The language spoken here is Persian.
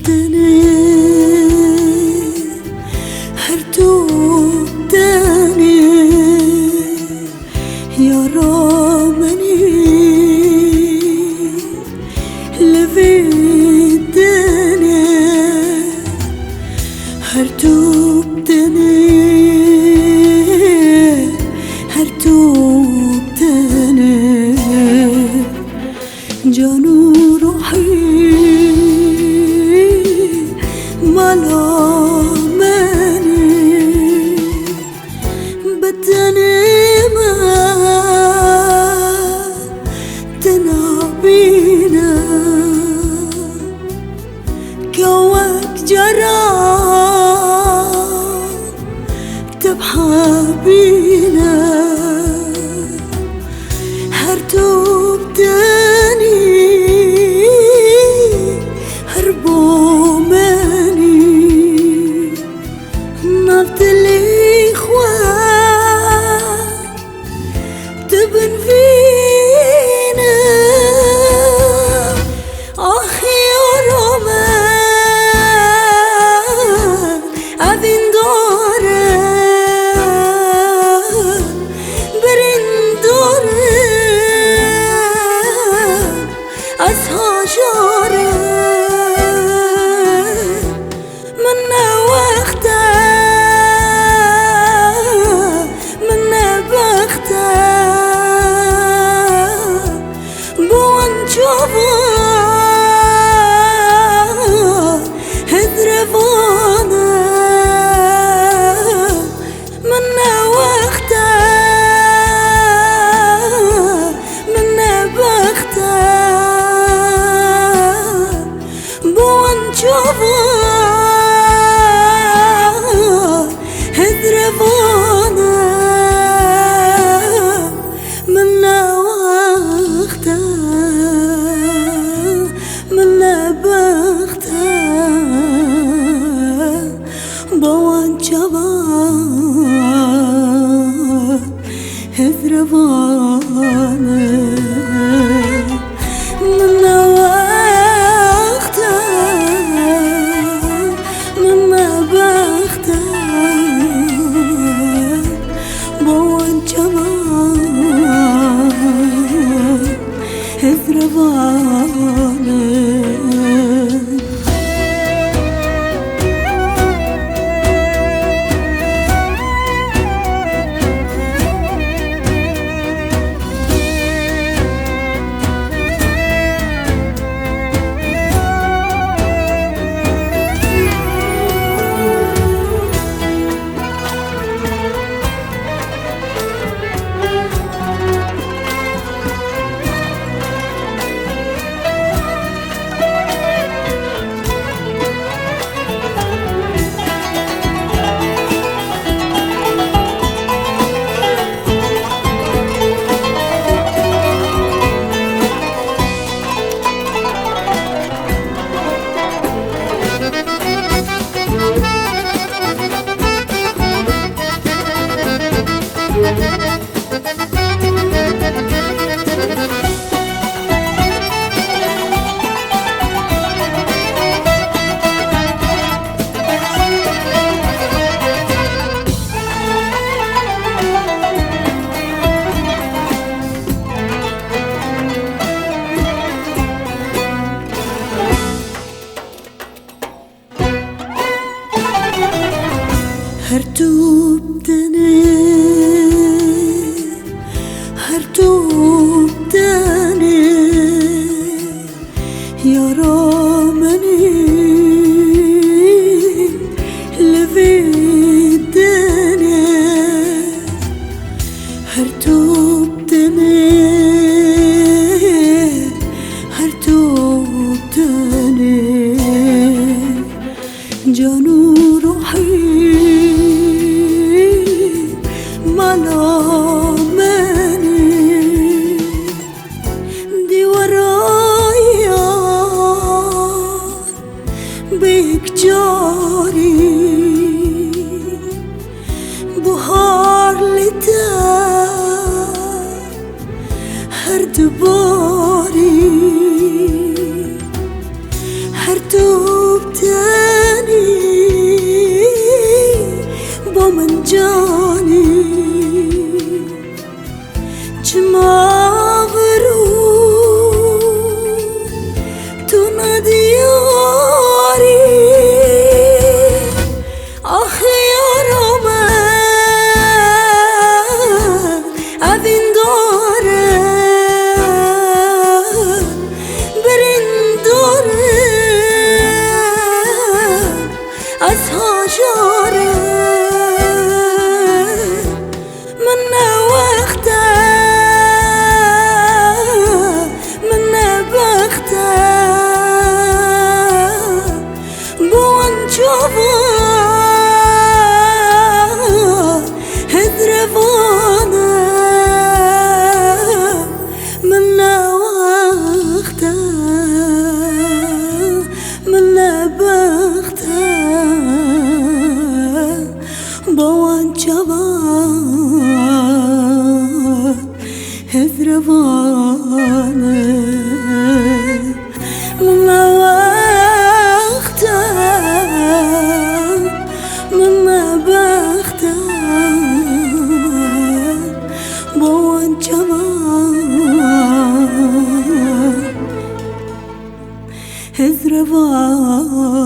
tene, her tu tene, yaramani levidene, her tu tene, her tu tene, janu ruhi ملامني بدني ما تنابينا كواك جرى تبحى بينا هرتوب تاني هربو نبتلي خواه تبن فينا آخي آرامن أبين داره برین داره از هاجاره من وقته هر توب تنه هر توب تنه yaramani levidene her توب تنه her توب تنه janu ruhi ملامني دي ورايا بيك جاري بهار لتاب هر دباري هر تو بتانی با من جانی چما برو تو ندیاری آخه یارم اوین داره برین داره از هاجاره من وقته من بخته بوان جوان هدروانه من وقته من بخته بوان جوان هدروانه من وقته من بخته بوان جوان هدروانه